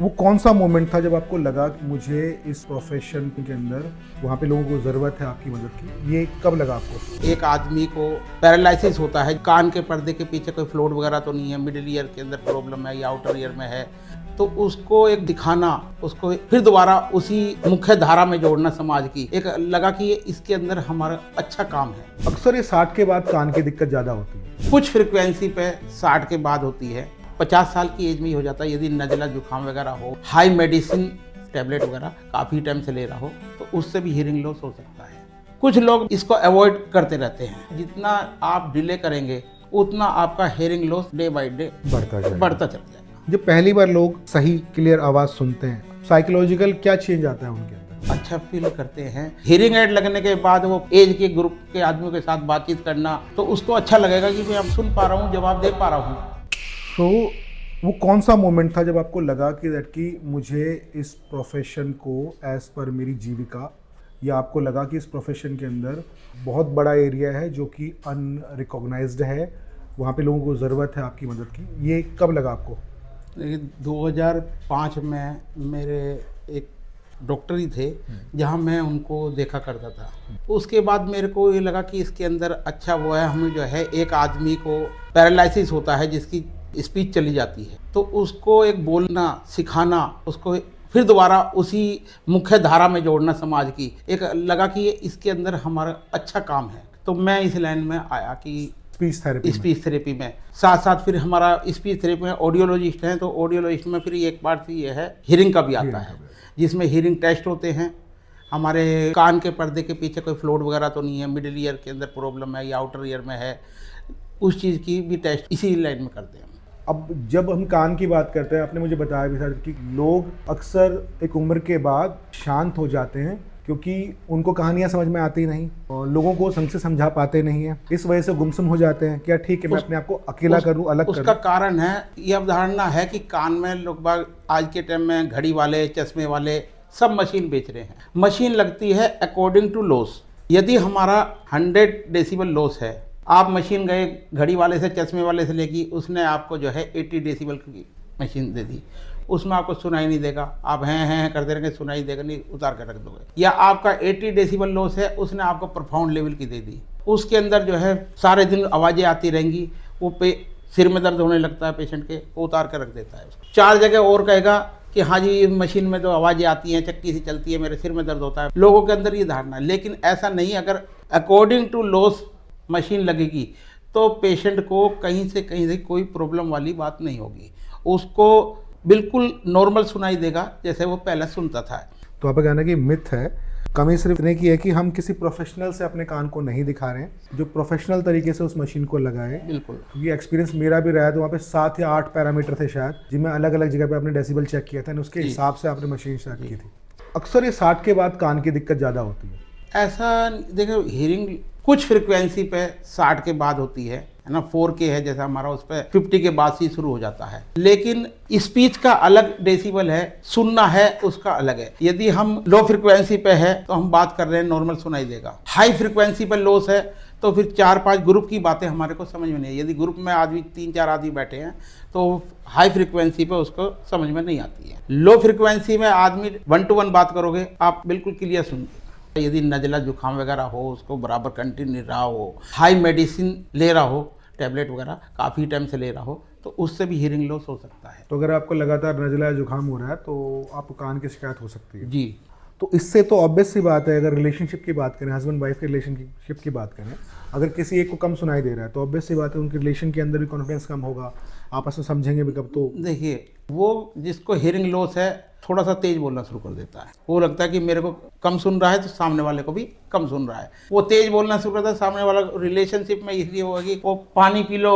वो कौन सा मोमेंट था जब आपको लगा कि मुझे इस प्रोफेशन के अंदर वहाँ पे लोगों को ज़रूरत है आपकी मदद की? ये कब लगा आपको? एक आदमी को पैरालिसिस होता है, कान के पर्दे के पीछे कोई फ्लूइड वगैरह तो नहीं है, मिडिल ईयर के अंदर प्रॉब्लम है या आउटर ईयर में है, तो उसको एक दिखाना, उसको फिर दोबारा उसी मुख्य धारा में जोड़ना समाज की, एक लगा कि ये इसके अंदर हमारा अच्छा काम है। अक्सर ये 60 के बाद कान की दिक्कत ज़्यादा होती है। कुछ फ्रिक्वेंसी पे 60 के बाद होती है, 50 साल की एज में ही हो जाता है। यदि नज़ला जुकाम वगैरह हो, हाई मेडिसिन टैबलेट वगैरह काफ़ी टाइम से ले रहा हो, तो उससे भी हियरिंग लॉस हो सकता है। कुछ लोग इसको अवॉइड करते रहते हैं। जितना आप डिले करेंगे उतना आपका hearing loss day by day बढ़ता चल जाएगा। जब पहली बार लोग सही क्लियर आवाज़ सुनते हैं, साइकोलॉजिकल क्या चेंज आता है उनके अंदर? अच्छा फील करते हैं। हियरिंग एड लगने के बाद वो एज के ग्रुप के आदमियों के साथ बातचीत करना, तो उसको अच्छा लगेगा कि मैं अब सुन पा रहा हूँ, जवाब दे पा रहा हूँ। तो वो कौन सा मोमेंट था जब आपको लगा कि मुझे इस प्रोफेशन को एज पर मेरी जीविका, या आपको लगा कि इस प्रोफेशन के अंदर बहुत बड़ा एरिया है जो कि अनरिकॉग्नाइज्ड है, वहाँ पे लोगों को ज़रूरत है आपकी मदद की? ये कब लगा आपको? लेकिन 2005 में मेरे एक डॉक्टर ही थे जहाँ मैं उनको देखा करता था। उसके बाद मेरे को ये लगा कि इसके अंदर अच्छा वो है, हमें जो है एक आदमी को पैरालिसिस होता है जिसकी स्पीच चली जाती है, तो उसको एक बोलना सिखाना, उसको फिर दोबारा उसी मुख्य धारा में जोड़ना समाज की, एक लगा कि ये इसके अंदर हमारा अच्छा काम है। तो मैं इस लाइन में आया कि स्पीच थेरेपी में साथ साथ फिर हमारा स्पीच थेरेपी में ऑडियोलॉजिस्ट हैं, तो ऑडियोलॉजिस्ट में फिर एक बार ये है हियरिंग का भी आता है, जिसमें हियरिंग टेस्ट होते हैं। हमारे कान के पर्दे के पीछे कोई फ्लूइड वगैरह तो नहीं है, मिडिल ईयर के अंदर प्रॉब्लम है या आउटर ईयर में है, उस चीज़ की भी टेस्ट इसी लाइन में करते हैं। अब जब हम कान की बात करते हैं, आपने मुझे बताया भी था कि लोग अक्सर एक उम्र के बाद शांत हो जाते हैं क्योंकि उनको कहानियां समझ में आती नहीं और लोगों को संग से समझा पाते नहीं हैं, इस वजह से गुमसुम हो जाते हैं। क्या ठीक है मैं अपने आप को अकेला करूं, अलग करूं? उसका कारण है, यह अवधारणा है कि कान में लोग बाग आज के टाइम में घड़ी वाले, चश्मे वाले सब मशीन बेच रहे हैं। मशीन लगती है अकॉर्डिंग टू लॉस। यदि हमारा 100 डेसिबल लॉस है, आप मशीन गए घड़ी वाले से, चश्मे वाले से लेगी, उसने आपको जो है 80 डेसिबल की मशीन दे दी, उसमें आपको सुनाई नहीं देगा, आप हैं करते रहेंगे, सुनाई देगा नहीं, उतार कर रख दोगे। या आपका 80 डेसिबल लॉस है, उसने आपको प्रोफाउंड लेवल की दे दी, उसके अंदर जो है सारे दिन आवाज़ें आती रहेंगी, वो सिर में दर्द होने लगता है पेशेंट के, वो उतार कर रख देता है उसको। 4 जगह और कहेगा कि हाँ जी इस मशीन में तो आवाज़ें आती हैं, चक्की से चलती है, मेरे सिर में दर्द होता है। लोगों के अंदर ये धारणा है, लेकिन ऐसा नहीं। अगर अकॉर्डिंग टू लॉस मशीन लगेगी तो पेशेंट को कहीं से कोई प्रॉब्लम वाली बात नहीं होगी, उसको बिल्कुल नॉर्मल सुनाई देगा जैसे वो पहले सुनता था। तो आप कहना कि मिथ है, कमी सिर्फ इतने की है कि हम किसी प्रोफेशनल से अपने कान को नहीं दिखा रहे हैं जो प्रोफेशनल तरीके से उस मशीन को लगाए। बिल्कुल, ये एक्सपीरियंस मेरा भी रहा है। तो वहाँ पे 7 या 8 पैरामीटर थे शायद, जिनमें अलग अलग जगह पे आपने डेसिबल चेक किया था, उसके हिसाब से आपने मशीन स्टार्ट की थी। अक्सर ये 60 के बाद कान की दिक्कत ज़्यादा होती है। ऐसा देखो, हियरिंग कुछ फ्रिक्वेंसी पे 60 के बाद होती है ना, 4K है जैसा हमारा, उस पर 50 के बाद से शुरू हो जाता है। लेकिन स्पीच का अलग डेसिबल है, सुनना है उसका अलग है। यदि हम लो फ्रिक्वेंसी पे है तो हम बात कर रहे हैं, नॉर्मल सुनाई देगा। हाई फ्रिक्वेंसी पे लॉस है तो फिर 4-5 ग्रुप की बातें हमारे को समझ में नहीं है। यदि ग्रुप में आदमी 3-4 आदमी बैठे हैं तो हाई फ्रिक्वेंसी पे उसको समझ में नहीं आती है। लो फ्रिक्वेंसी में आदमी 1 to 1 बात करोगे, आप बिल्कुल क्लियर सुनते। यदि नज़ला जुकाम वगैरह हो, उसको बराबर कंटिन्यू रहा हो, हाई मेडिसिन ले रहा हो, टैबलेट वगैरह काफ़ी टाइम से ले रहा हो, तो उससे भी हियरिंग लॉस हो सकता है। तो अगर आपको लगातार नज़ला या जुकाम हो रहा है तो आपको कान की शिकायत हो सकती है जी। तो इससे तो ऑब्वियस सी बात है, अगर रिलेशनशिप की बात करें, हस्बैंड वाइफ के रिलेशनशिप की बात करें, अगर किसी एक को कम सुनाई दे रहा है तो ऑब्वियस सी बात है उनके रिलेशन के अंदर भी कॉन्फिडेंस कम होगा, आपस में समझेंगे भी कब। तो देखिए, वो जिसको हियरिंग लॉस है थोड़ा सा तेज बोलना शुरू कर देता है। वो लगता है कि मेरे को कम सुन रहा है तो सामने वाले को भी कम सुन रहा है, वो तेज बोलना शुरू करता है। सामने वाला रिलेशनशिप में इसलिए होगा कि वो पानी पी लो,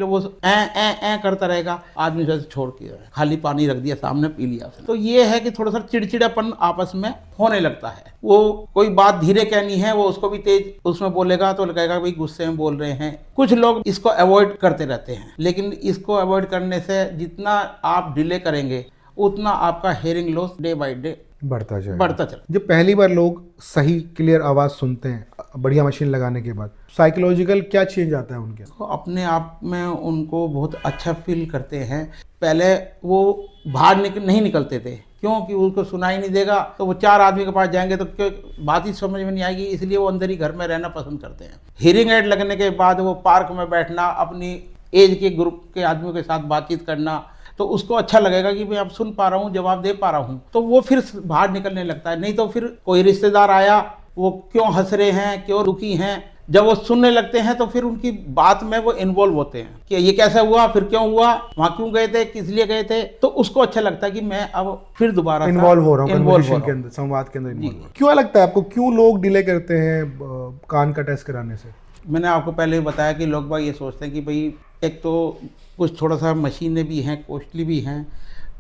वो ऐ करता रहेगा, आदमी से छोड़ के खाली पानी रख दिया सामने, पी लिया। तो ये है कि थोड़ा सा चिड़चिड़ापन आपस में होने लगता है। वो कोई बात धीरे कहनी है, वो उसको भी तेज उसमें बोलेगा तो लगेगा भाई गुस्से में बोल रहे हैं। कुछ लोग इसको अवॉइड करते रहते हैं, लेकिन इसको अवॉइड करने से जितना आप डिले करेंगे उतना आपका hearing loss day by day बढ़ता चले। जब पहली बार लोग सही क्लियर आवाज़ सुनते हैं, बढ़िया मशीन लगाने के बाद साइकोलॉजिकल क्या चेंज आता है उनके? तो अपने आप में उनको बहुत अच्छा फील करते हैं। पहले वो बाहर नहीं निकलते थे, क्योंकि उसको सुनाई नहीं देगा, तो वो 4 आदमी के पास जाएंगे तो बात ही समझ में नहीं आएगी, इसलिए वो अंदर ही घर में रहना पसंद करते हैं। हियरिंग एड लगने के बाद वो पार्क में बैठना, अपनी एज के ग्रुप के आदमियों के साथ बातचीत करना, तो उसको अच्छा लगेगा कि मैं अब सुन पा रहा हूँ, जवाब दे पा रहा हूँ, तो वो फिर बाहर निकलने लगता है। नहीं तो फिर कोई रिश्तेदार आया, वो क्यों हंस रहे हैं, क्यों दुखी हैं, जब वो सुनने लगते हैं तो फिर उनकी बात में वो इन्वॉल्व होते हैं कि ये कैसा हुआ, फिर क्यों हुआ, वहाँ क्यों गए थे, किस लिए गए थे, तो उसको अच्छा लगता है कि मैं अब फिर दोबारा इन्वॉल्व हो रहा हूँ involve कन्वर्सेशन के अंदर, संवाद के अंदर involve हो रहा हूँ। क्यों लगता है आपको, क्यों लोग डिले करते हैं कान का टेस्ट कराने से? मैंने आपको पहले ही बताया कि लोग बाग ये सोचते हैं कि भाई एक तो कुछ थोड़ा सा मशीनें भी हैं, कॉस्टली भी हैं,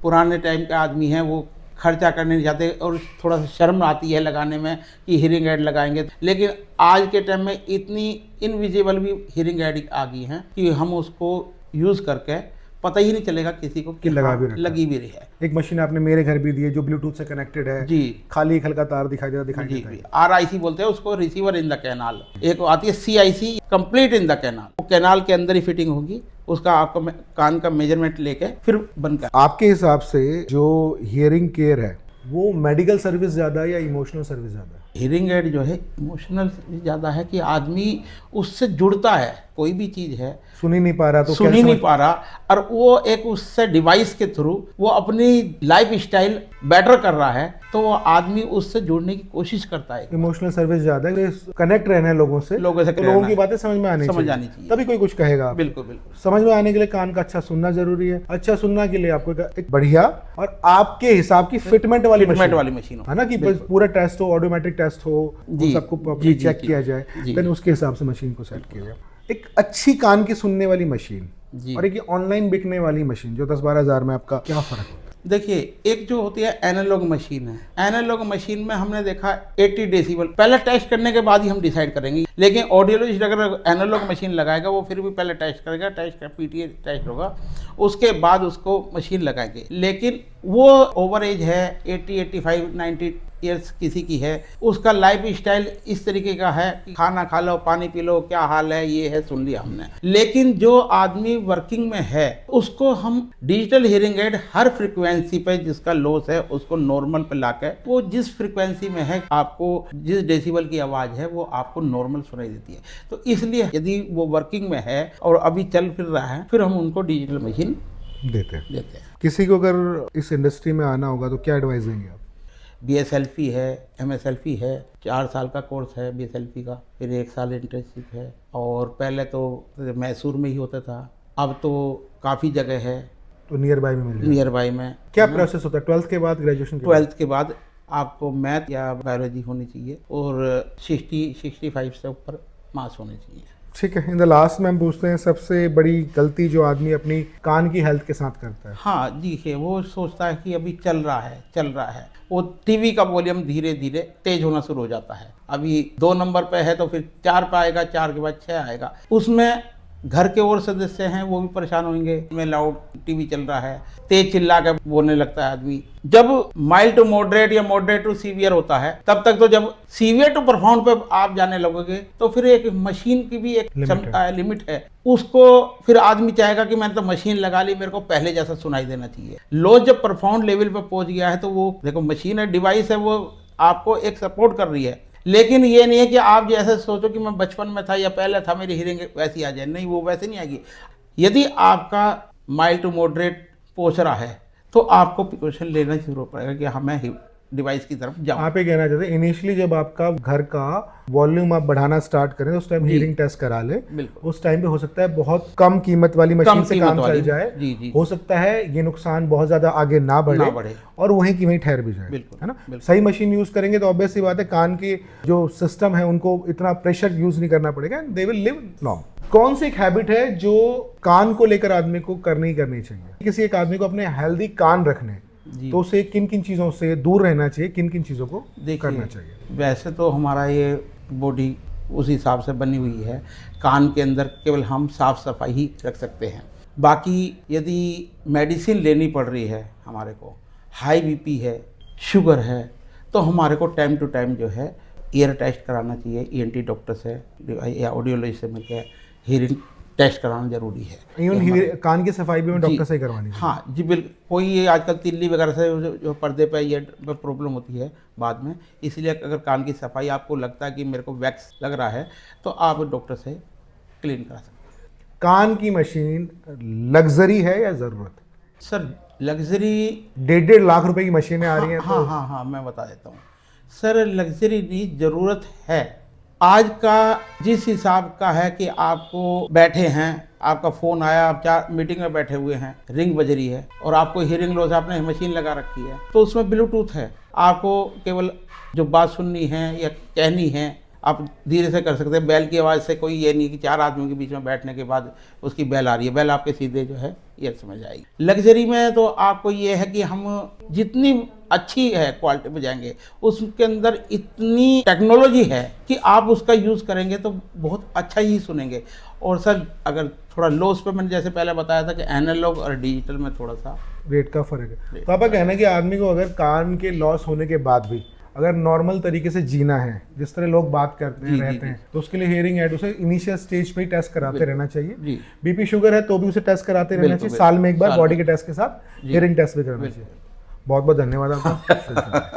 पुराने टाइम के आदमी हैं, वो खर्चा करने नहीं चाहते और थोड़ा सा शर्म आती है लगाने में कि हियरिंग एड लगाएंगे। लेकिन आज के टाइम में इतनी इनविजिबल भी हियरिंग एड आ गई हैं कि हम उसको यूज़ करके पता ही नहीं चलेगा किसी को कि लगा भी रखा है। लगी भी रही है। एक मशीन आपने मेरे घर भी दी है जो ब्लूटूथ से कनेक्टेड है जी खाली एक हल्का तार दिखाई देता जी है। RIC बोलते हैं उसको, रिसीवर इन द कैनाल। एक आती है CIC, complete in the canal, वो कैनाल के अंदर ही फिटिंग होगी, उसका आपको कान का मेजरमेंट लेके फिर बंद कर। आपके हिसाब से जो हियरिंग केयर है वो मेडिकल सर्विस ज़्यादा है या इमोशनल सर्विस ज़्यादा है? हियरिंग एड जो है इमोशनल ज़्यादा है कि आदमी उससे जुड़ता है, कोई भी चीज़ है सुन ही नहीं पा रहा तो सुन ही नहीं पा रहा, और वो एक उससे डिवाइस के थ्रू वो अपनी लाइफ स्टाइल बेटर कर रहा है, तो वो आदमी उससे जुड़ने की कोशिश करता है। इमोशनल सर्विस ज़्यादा है, कनेक्ट रहना है लोगों से, लोगों से तो लोगों की बातें समझ में आनी चाहिए, तभी कोई कुछ कहेगा आपको। बिल्कुल बिल्कुल। समझ में आने के लिए कान का अच्छा सुनना जरूरी है। अच्छा सुनना के लिए आपको एक बढ़िया और आपके हिसाब की फिटमेंट वाली मशीन है ना, कि पूरा टेस्ट हो, ऑटोमेटिक टेस्ट हो, वो सबको प्रॉपर्ली चेक किया जाए, देन उसके हिसाब से मशीन को सेट किया जाए। एक अच्छी कान की सुनने वाली मशीन और एक ऑनलाइन बिकने वाली मशीन जो 10-12 हज़ार में, आपका क्या फर्क है? देखिए, एक जो होती है एनालॉग मशीन है, एनालॉग मशीन में हमने देखा 80 डेसिबल पहले टेस्ट करने के बाद ही हम डिसाइड करेंगे। लेकिन ऑडियोलॉजिस्ट अगर एनालॉग मशीन लगाएगा वो फिर भी पहले टेस्ट करेगा, PTA टेस्ट होगा, उसके बाद उसको मशीन लगाएंगे। लेकिन वो ओवर एज है, 80, 85, 90 ईयर्स किसी की है, उसका लाइफ स्टाइल इस तरीके का है कि खाना खा लो, पानी पी लो, क्या हाल है, ये है, सुन लिया हमने। लेकिन जो आदमी वर्किंग में है उसको हम डिजिटल हियरिंग एड हर फ्रीक्वेंसी पे जिसका लॉस है उसको नॉर्मल पे लाके, वो जिस फ्रीक्वेंसी में है, आपको जिस डेसिबल की आवाज़ है वो आपको नॉर्मल सुनाई देती है। तो इसलिए यदि वो वर्किंग में है और अभी चल फिर रहा है, फिर हम उनको डिजिटल मशीन देते हैं। किसी को अगर इस इंडस्ट्री में आना होगा तो क्या एडवाइस देंगे आप? BSLP है, MSLP है, 4 साल का कोर्स है BSLP का, फिर 1 साल इंटर्नशिप है, और पहले तो मैसूर में ही होता था, अब तो काफ़ी जगह है, तो नियर बाय में मिल जाए। नियर बाय में। क्या प्रोसेस होता है 12th के बाद, ग्रेजुएशन के बाद? 12th के बाद आपको मैथ या बायोलॉजी होनी चाहिए और 60-65 से ऊपर मार्क्स होने चाहिए। ठीक है। इन द लास्ट में हम पूछते हैं सबसे बड़ी गलती जो आदमी अपनी कान की हेल्थ के साथ करता है। हाँ जी, है वो सोचता है कि अभी चल रहा है, वो टीवी का वॉल्यूम धीरे धीरे तेज होना शुरू हो जाता है। अभी 2 नंबर पे है तो फिर 4 पे आएगा, 4 के बाद 6 आएगा, उसमें घर के और सदस्य हैं वो भी परेशान होंगे। में लाउड टीवी चल रहा है, तेज चिल्ला के बोलने लगता है आदमी। जब माइल्ड टू मॉडरेट या मॉडरेट टू सीवियर होता है तब तक, तो जब सीवियर टू प्रोफाउंड पे आप जाने लगोगे तो फिर एक मशीन की भी एक लिमिट है, उसको फिर आदमी चाहेगा कि मैंने तो मशीन लगा ली, मेरे को पहले जैसा सुनाई देना चाहिए। लो जब प्रोफाउंड लेवल पे पहुंच गया है तो वो देखो, मशीन है, डिवाइस है, वो आपको एक सपोर्ट कर रही है, लेकिन ये नहीं है कि आप जैसे सोचो कि मैं बचपन में था या पहले था मेरी हियरिंग वैसी आ जाए, नहीं, वो वैसे नहीं आएगी। यदि आपका माइल्ड टू मॉडरेट पहुंच रहा है तो आपको प्रिकॉशन लेना शुरू पड़ेगा कि हमें डिवाइस की तरफ जाओ। आप ये कहना चाहते हैं इनिशियली जब आपका घर का वॉल्यूम आप बढ़ाना स्टार्ट करें उस टाइम हियरिंग टेस्ट करा ले। उस टाइम पे हो सकता है बहुत कम कीमत वाली मशीन से काम चल जाए, जी। हो सकता है ये नुकसान बहुत ज्यादा आगे ना बढ़े और वहीं की वहीं ठहर भी जाए, है ना। सही मशीन यूज करेंगे तो ऑब्वियस सी बात है कान की जो सिस्टम है उनको इतना प्रेशर यूज नहीं करना पड़ेगा, दे विल लिव लॉन्ग। कौन सी एक हैबिट है जो कान को लेकर आदमी को करनी चाहिए? किसी एक आदमी को अपने हेल्दी कान रखने तो उसे किन किन चीज़ों से दूर रहना चाहिए, किन किन चीज़ों को करना चाहिए? वैसे तो हमारा ये बॉडी उस हिसाब से बनी हुई है, कान के अंदर केवल हम साफ सफाई ही रख सकते हैं। बाकी यदि मेडिसिन लेनी पड़ रही है, हमारे को हाई BP है, शुगर है, तो हमारे को टाइम टू टाइम जो है ईयर टेस्ट कराना चाहिए ईएनटी डॉक्टर से या ऑडियोलॉजिस्ट से मिलकर हियरिंग टेस्ट कराना जरूरी है। इवन कान की सफाई भी मैं जी। डॉक्टर से ही करवानी चाहिए। हाँ जी बिल्कुल। कोई ये आजकल तिल्ली वगैरह से जो पर्दे पे ये प्रॉब्लम होती है बाद में, इसलिए अगर कान की सफाई आपको लगता है कि मेरे को वैक्स लग रहा है तो आप डॉक्टर से क्लीन करा सकते हैं। कान की मशीन लग्जरी है या ज़रूरत? सर लग्जरी 1.5 लाख रुपए की मशीनें आ रही हैं हाँ हाँ हाँ मैं बता देता हूँ सर, लग्जरी नहीं, ज़रूरत है। आज का जिस हिसाब का है कि आपको बैठे हैं, आपका फ़ोन आया, आप चार मीटिंग में बैठे हुए हैं, रिंग बज रही है और आपको हियरिंग लॉस, आपने मशीन लगा रखी है तो उसमें ब्लूटूथ है, आपको केवल जो बात सुननी है या कहनी है आप धीरे से कर सकते हैं। बैल की आवाज़ से कोई ये नहीं कि 4 आदमियों के बीच में बैठने के बाद उसकी बैल आ रही है, बैल आपके सीधे जो है ये समझ आएगी। लग्जरी में तो आपको ये है कि हम जितनी अच्छी है क्वालिटी में जाएंगे, उसके अंदर इतनी टेक्नोलॉजी है कि आप उसका यूज़ करेंगे तो बहुत अच्छा ही सुनेंगे। और सर अगर थोड़ा लॉस पे, मैंने जैसे पहले बताया था कि एनालॉग और डिजिटल में थोड़ा सा रेट का फर्क है। तो आपका कहना है कि आदमी को अगर कान के लॉस होने के बाद भी अगर नॉर्मल तरीके से जीना है, जिस तरह लोग बात करते हैं, रहते हैं, तो उसके लिए हियरिंग एड उसे इनिशियल स्टेज पे ही टेस्ट कराते रहना चाहिए। जी। बीपी शुगर है तो भी उसे टेस्ट कराते रहना चाहिए, साल में एक बार बॉडी के टेस्ट के साथ हियरिंग टेस्ट भी कराना चाहिए। बहुत बहुत धन्यवाद आपका।